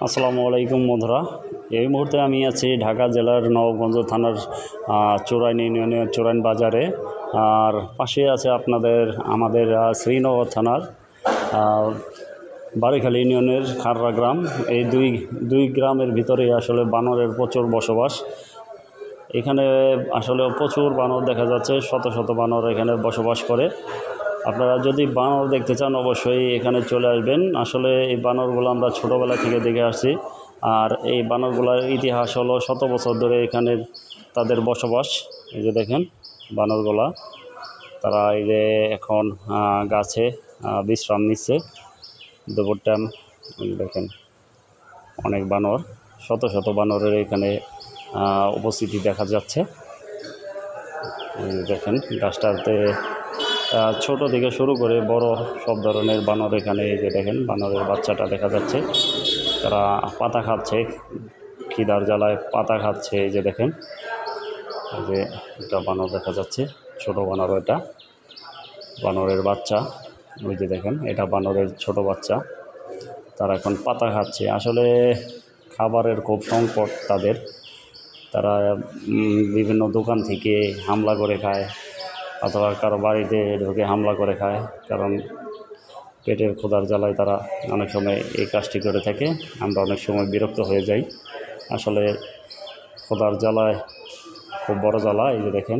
আসসালামু আলাইকুম বন্ধুরা। এই মুহূর্তে আমি আছি ঢাকা জেলার নবাবগঞ্জ থানার চোরাইন ইউনিয়নের চোরাইন বাজারে। আর পাশে আছে আমাদের শ্রীনগর থানার বাড়িখালী ইউনিয়নের খাররা গ্রাম। এই দুই গ্রামের ভিতরে আসলে বানরের প্রচুর বসবাস। এখানে আসলে প্রচুর বানর দেখা যাচ্ছে, শত শত বানর এখানে বসবাস করে। আপনারা যদি বানর দেখতে চান অবশ্যই এখানে চলে আসবেন। আসলে এই বানরগুলো আমরা ছোটোবেলা থেকে দেখে আসছি। আর এই বানরগুলোর ইতিহাস হলো শত বছর ধরে এখানে তাদের বসবাস। এই যে দেখেন বানরগুলা, তারা এই যে এখন গাছে বিশ্রাম নিচ্ছে দুপুর টাইম। দেখেন অনেক বানর, শত শত বানরের এখানে উপস্থিতি দেখা যাচ্ছে। দেখেন গাছটাতে ছোট থেকে শুরু করে বড় সব ধরনের বানর এখানে। এই যে দেখেন বানরের বাচ্চাটা দেখা যাচ্ছে, তারা পাতা খাচ্ছে, খিদার জ্বালায় পাতা খাচ্ছে। এই যে দেখেন, এই যে একটা বানর দেখা যাচ্ছে, ছোট বানর, এটা বানরের বাচ্চা। ওই যে দেখেন এটা বানরের ছোট বাচ্চা, তারা এখন পাতা খাচ্ছে। আসলে খাবারের খুব সংকট তাদের, তারা বিভিন্ন দোকান থেকে হামলা করে খায় অথবা কারো বাড়িতে ঢুকে হামলা করে খায়, কারণ পেটের ক্ষুধার জ্বালায় তারা অনেক সময় এই কাজটি করে থাকে। আমরা অনেক সময় বিরক্ত হয়ে যাই। আসলে ক্ষুধার জ্বালায় খুব বড় জ্বালা। এই যে দেখেন।